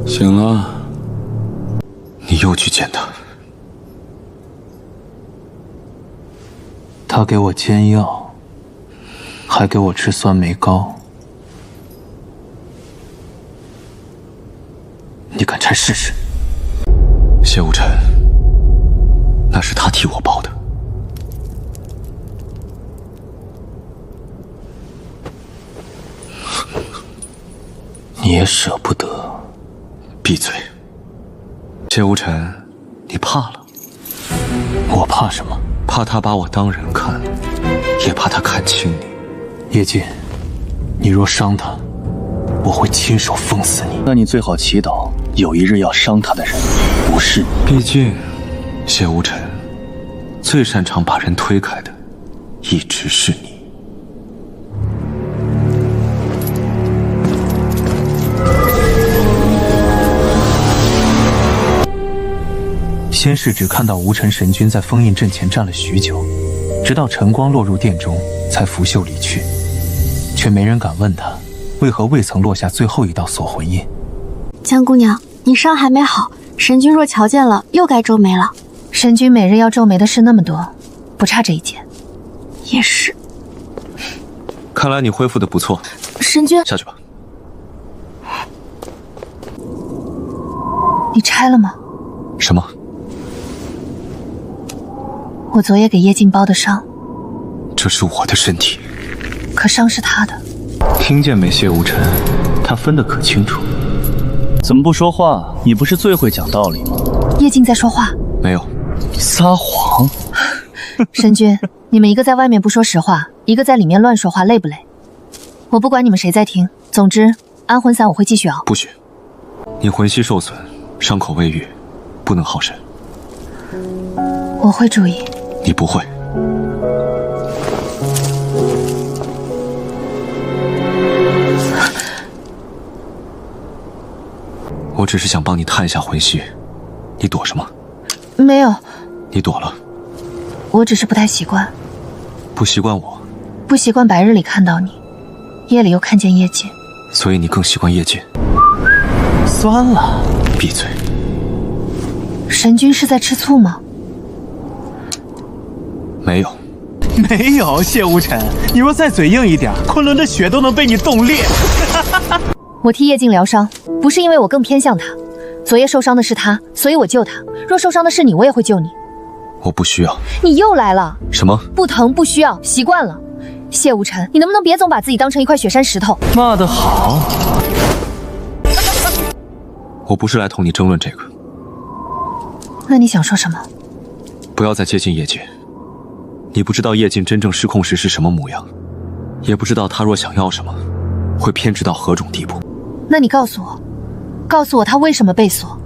醒了。你又去见他？他给我煎药，还给我吃酸梅膏。你敢拆试试？谢无尘，那是他替我包的。你也舍不得。闭嘴。谢无尘，你怕了？我怕什么？怕他把我当人看，也怕他看清你。叶剑，你若伤他，我会亲手封死你。那你最好祈祷，有一日要伤他的人不是你。毕竟，谢无尘最擅长把人推开的，一直是你。先是只看到无尘神君在封印阵前站了许久，直到晨光落入殿中，才拂袖离去，却没人敢问他为何未曾落下最后一道锁魂印。江姑娘，你伤还没好，神君若瞧见了，又该皱眉了。神君每日要皱眉的事那么多，不差这一件。也是。看来你恢复的不错。神君，下去吧。你拆了吗？什么？我昨夜给叶静包的伤。这是我的身体，可伤是他的。听见没，谢无尘？他分得可清楚。怎么不说话？你不是最会讲道理吗？叶静在说话。没有。撒谎。神君，你们一个在外面不说实话，一个在里面乱说话，累不累？我不管你们谁在听，总之安魂散我会继续熬。不许！你魂息受损，伤口未愈，不能耗神。我会注意。你不会。我只是想帮你探一下魂息，你躲什么？没有。你躲了。我只是不太习惯。不习惯我？不习惯白日里看到你，夜里又看见夜静。所以你更习惯夜静。酸了。闭嘴。神君是在吃醋吗？没有。没有，谢无尘，你若再嘴硬一点，昆仑的血都能被你冻裂。我替叶静疗伤，不是因为我更偏向他。昨夜受伤的是他，所以我救他。若受伤的是你，我也会救你。我不需要。你又来了。什么？不疼，不需要，习惯了。谢无尘，你能不能别总把自己当成一块雪山石头？骂得好。我不是来同你争论这个。那你想说什么？不要再接近叶静。你不知道叶静真正失控时是什么模样，也不知道他若想要什么，会偏执到何种地步。那你告诉我，告诉我他为什么被锁，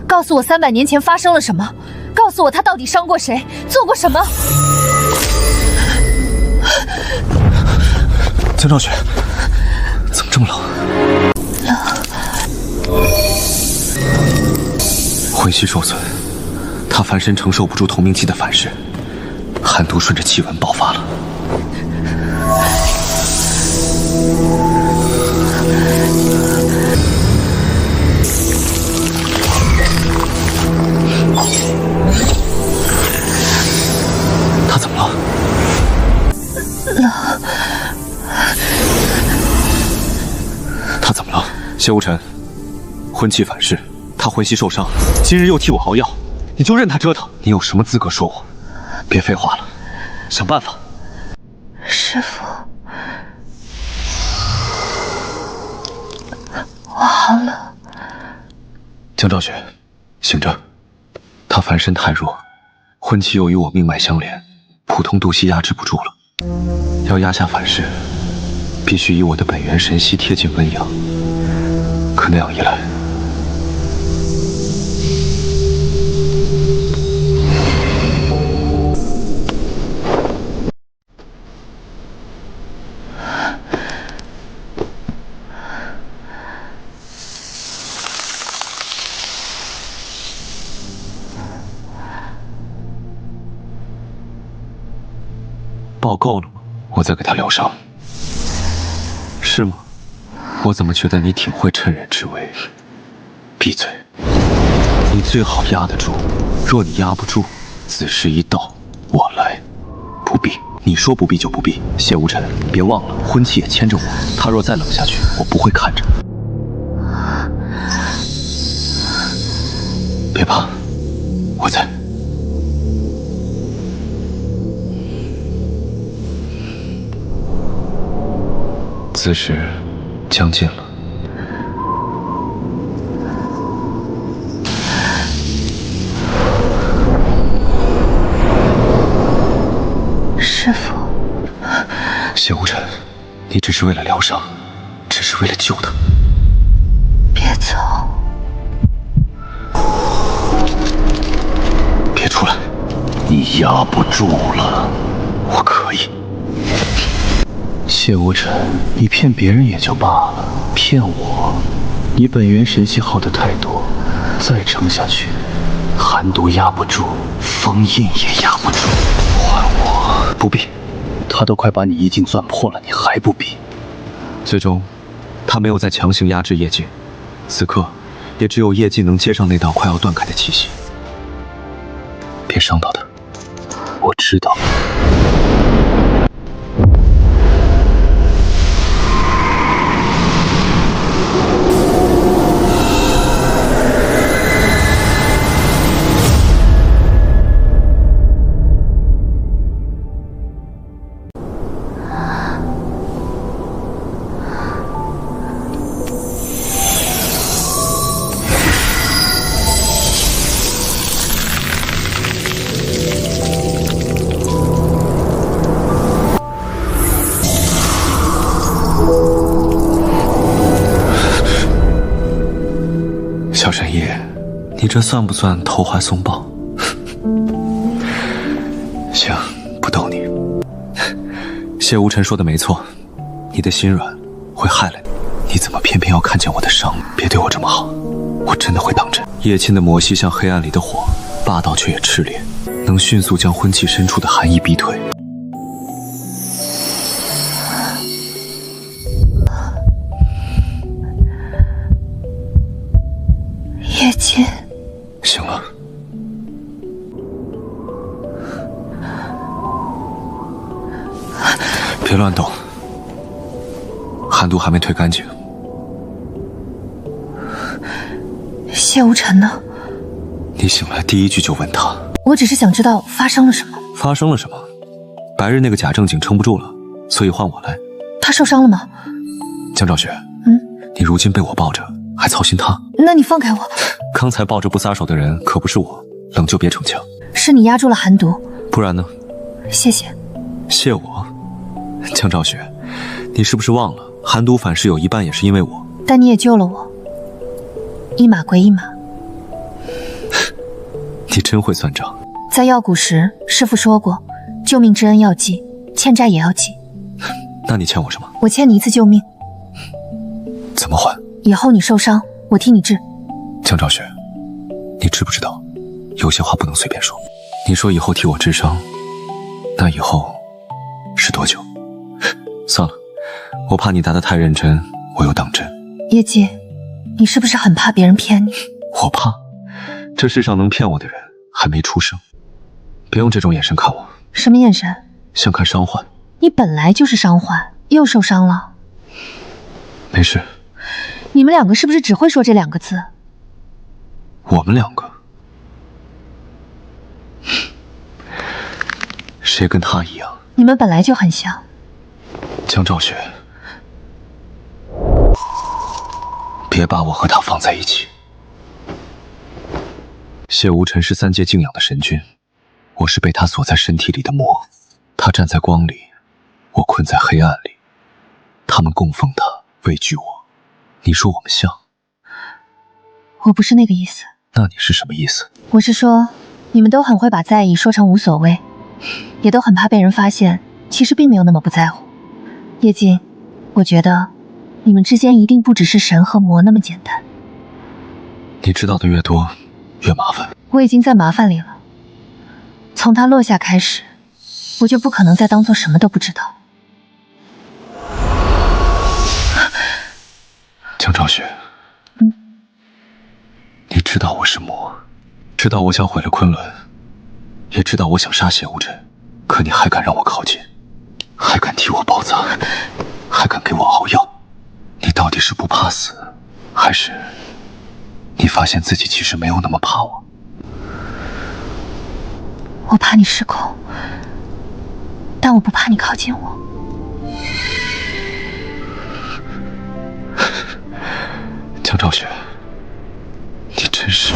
告诉我300年前发生了什么，告诉我他到底伤过谁，做过什么。江兆雪，怎么这么冷？魂息受损，他凡身承受不住同命气的反噬，寒毒顺着气温爆发了。他怎么了？他怎么了？谢无尘，魂气反噬，他魂息受伤，今日又替我熬药，你就任他折腾？你有什么资格说我？别废话了，想办法。师父，我好冷。江兆雪，醒着。他凡身太弱，魂气又与我命脉相连，普通度息压制不住了。要压下反噬，必须以我的本源神息贴近温阳。可那样一来，爆够了吗？我再给他疗伤，是吗？我怎么觉得你挺会趁人之危？闭嘴！你最好压得住，若你压不住，子时一到，我来。不必，你说不必就不必。谢无尘，别忘了，婚期也牵着我，他若再冷下去，我不会看着。别怕，我在。子时将近了。师父，谢无尘，你只是为了疗伤，只是为了救他。别走！别出来！你压不住了。我可以。谢无尘，你骗别人也就罢了，骗我，你本源神息耗得太多，再撑下去，寒毒压不住，封印也压不住。还我！不必，他都快把你衣襟攥破了，你还不必。最终，他没有再强行压制叶静，此刻也只有叶静能接上那道快要断开的气息。别伤到他，我知道。小神医，你这算不算投怀送抱？行，不逗你。谢无尘说的没错，你的心软会害了你。你怎么偏偏要看见我的伤？别对我这么好，我真的会当真。叶沁的魔息像黑暗里的火，霸道却也炽烈，能迅速将婚气深处的寒意逼退。叶沁，醒了。别乱动，寒毒还没退干净。谢无尘呢？你醒来第一句就问他。我只是想知道发生了什么。发生了什么？白日那个假正经撑不住了，所以换我来。他受伤了吗？江兆雪，你如今被我抱着，还操心他？那你放开我！刚才抱着不撒手的人可不是我，冷就别逞强。是你压住了寒毒，不然呢？谢谢。谢我？江兆雪，你是不是忘了，寒毒反噬有一半也是因为我？但你也救了我，一码归一码。你真会算账。在药谷时，师父说过，救命之恩要记，欠债也要记。那你欠我什么？我欠你一次救命。怎么还？以后你受伤，我替你治。江兆雪，你知不知道，有些话不能随便说。你说以后替我治伤，那以后是多久？算了，我怕你答得太认真，我又当真。叶季，你是不是很怕别人骗你？我怕？这世上能骗我的人还没出生。别用这种眼神看我。什么眼神？像看伤患。你本来就是伤患，又受伤了。没事。你们两个是不是只会说这两个字？我们两个，谁跟他一样？你们本来就很像。江兆雪，别把我和他放在一起。谢无尘是3阶静养的神君，我是被他锁在身体里的魔。他站在光里，我困在黑暗里。他们供奉他，畏惧我。你说我们像？我不是那个意思。那你是什么意思？我是说，你们都很会把在意说成无所谓，也都很怕被人发现，其实并没有那么不在乎。叶静，我觉得你们之间一定不只是神和魔那么简单。你知道的越多，越麻烦。我已经在麻烦里了。从他落下开始，我就不可能再当做什么都不知道。江兆雪，你知道我是魔，知道我想毁了昆仑，也知道我想杀谢无尘，可你还敢让我靠近，还敢替我包扎，还敢给我熬药，你到底是不怕死，还是你发现自己其实没有那么怕我？我怕你失控，但我不怕你靠近我。江兆雪，你真是……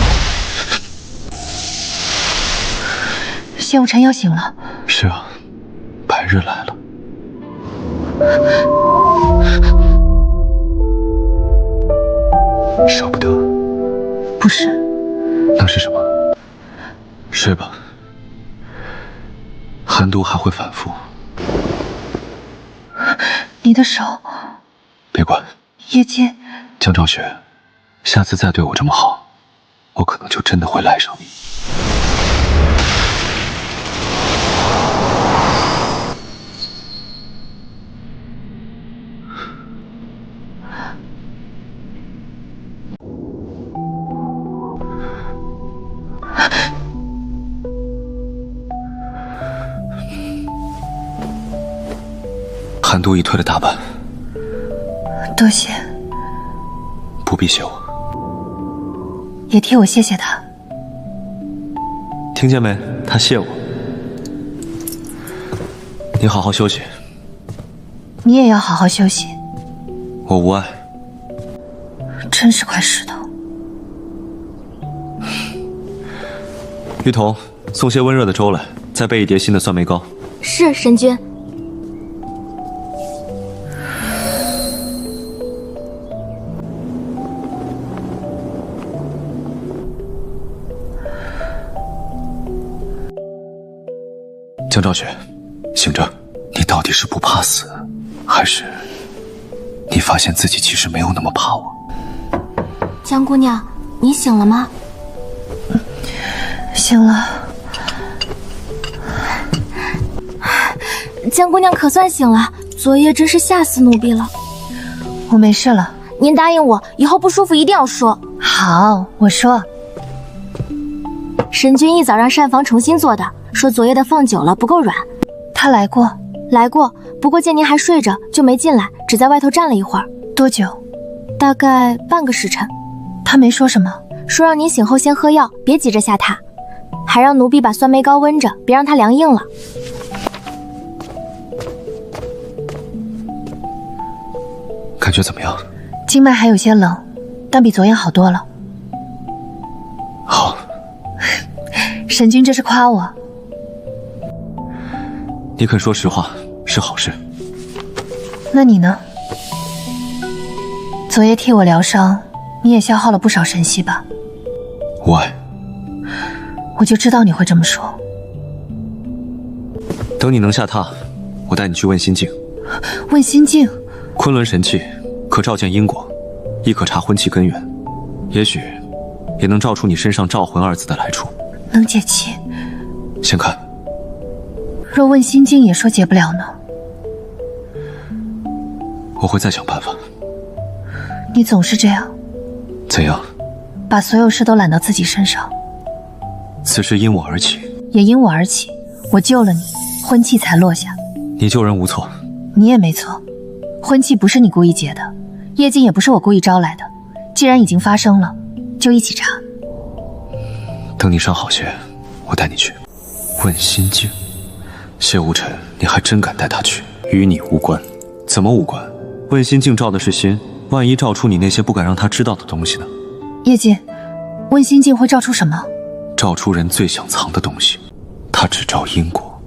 谢无尘要醒了。是啊，白日来了。舍不得？不是。那是什么？睡吧，寒毒还会反复。你的手。别管。叶剑。江兆雪，下次再对我这么好，我可能就真的会赖上你。寒毒已退了大半，多谢。不必谢我，也替我谢谢他。听见没？他谢我。你好好休息。你也要好好休息。我无碍。真是块石头。玉彤，送些温热的粥来，再备一碟新的酸梅糕。是，神君。江兆雪，醒着！你到底是不怕死，还是你发现自己其实没有那么怕我？江姑娘，你醒了吗？醒了。江姑娘可算醒了，昨夜真是吓死奴婢了。我没事了。您答应我，以后不舒服一定要说。好，我说。神君一早让膳房重新做的，说昨夜的放久了不够软。他来过，来过，不过见您还睡着，就没进来，只在外头站了一会儿。多久？大概半个时辰。他没说什么，说让您醒后先喝药，别急着下榻，还让奴婢把酸梅糕温着，别让它凉硬了。感觉怎么样？经脉还有些冷，但比昨夜好多了。好，神君这是夸我。你肯说实话是好事。那你呢？昨夜替我疗伤，你也消耗了不少神息吧？无碍。我就知道你会这么说。等你能下榻，我带你去问心境。问心境？昆仑神器可照见因果，亦可查婚期根源，也许也能照出你身上召魂二字的来处。能解气？先看。若问心境也说解不了呢？我会再想办法。你总是这样。怎样？把所有事都揽到自己身上。此事因我而起，也因我而起。我救了你，婚期才落下。你救人无错。你也没错，婚期不是你故意结的，叶静也不是我故意招来的。既然已经发生了，就一起查。等你伤好些，我带你去问心境。谢无尘，你还真敢带他去？与你无关。怎么无关？问心境照的是心，万一照出你那些不敢让他知道的东西呢？叶静，问心境会照出什么？照出人最想藏的东西。他只照因果，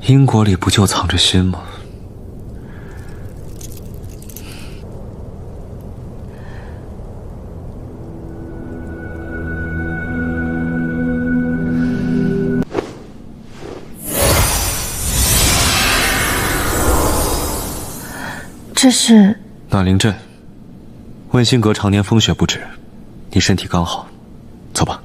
因果里不就藏着心吗？这是暖灵阵。问心阁常年风雪不止，你身体刚好，走吧。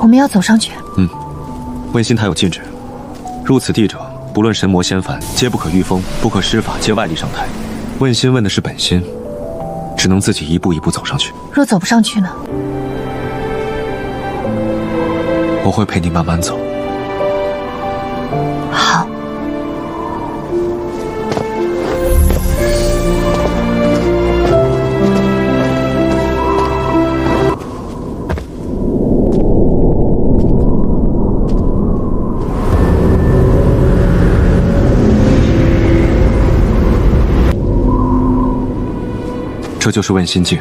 我们要走上去。问心台有禁止，入此地者，不论神魔仙凡，皆不可御风，不可施法，皆外力上台。问心问的是本心，只能自己一步一步走上去。若走不上去呢？我会陪你慢慢走。好。这就是问心境。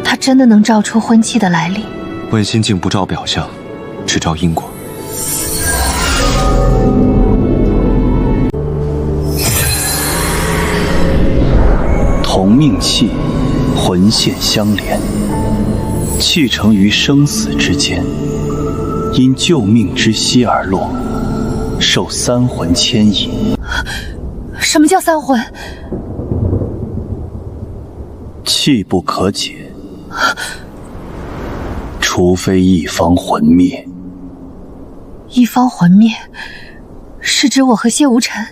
他真的能照出婚期的来历？问心境不照表象，只照因果。同命气，魂线相连，气成于生死之间，因救命之息而落，受三魂牵引。什么叫三魂？气不可解，除非一方魂灭。一方魂灭，是指我和谢无尘？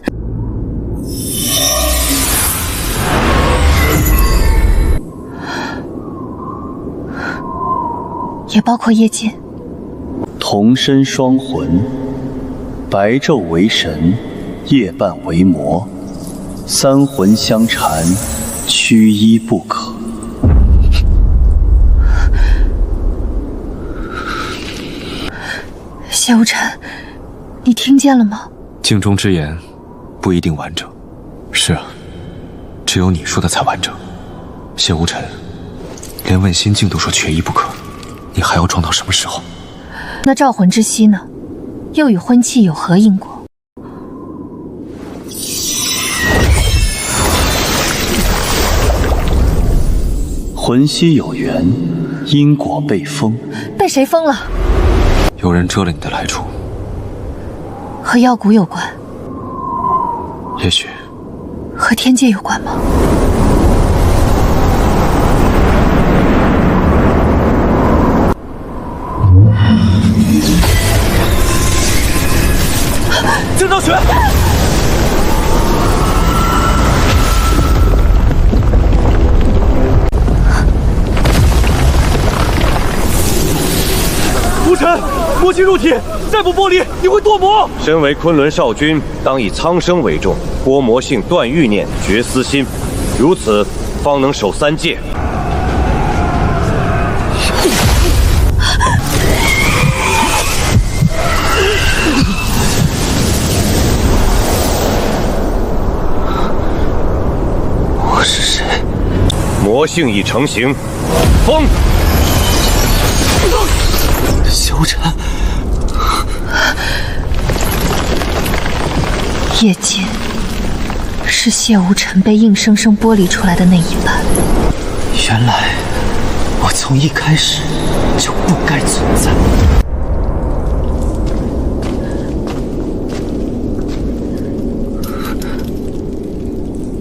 也包括叶剑。同身双魂，白昼为神，夜半为魔，三魂相缠，缺一不可。谢无尘，你听见了吗？镜中之言不一定完整。是啊，只有你说的才完整。谢无尘，连问心境都说缺一不可，你还要装到什么时候？那召魂之息呢？又与婚期有何因果？魂息有缘，因果被封。被谁封了？有人遮了你的来处。和妖蛊有关？也许。和天界有关吗？江道雪！魔性入体，再不剥离，你会堕魔。身为昆仑少君，当以苍生为重，剥魔性，断欲念，绝私心，如此方能守3戒。我是谁？魔性已成型，风。谢无尘，业界是谢无尘被硬生生剥离出来的那一半。原来我从一开始就不该存在。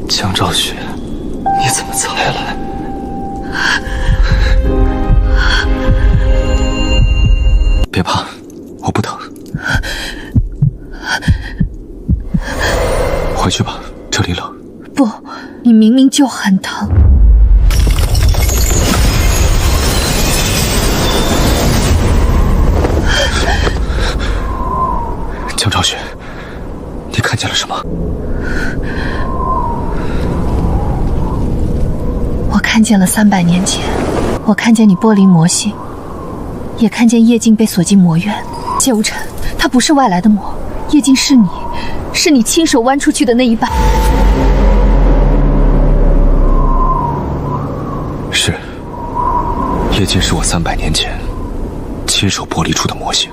江昭雪，你怎么才来？别怕，我不疼。回去吧，这里冷。不，你明明就很疼。江昭雪，你看见了什么？我看见了300年前，我看见你剥离魔性，也看见叶静被锁进魔院。谢无尘，他不是外来的魔，叶静是你，是你亲手剜出去的那一半。是，叶静是我300年前亲手剥离出的魔性。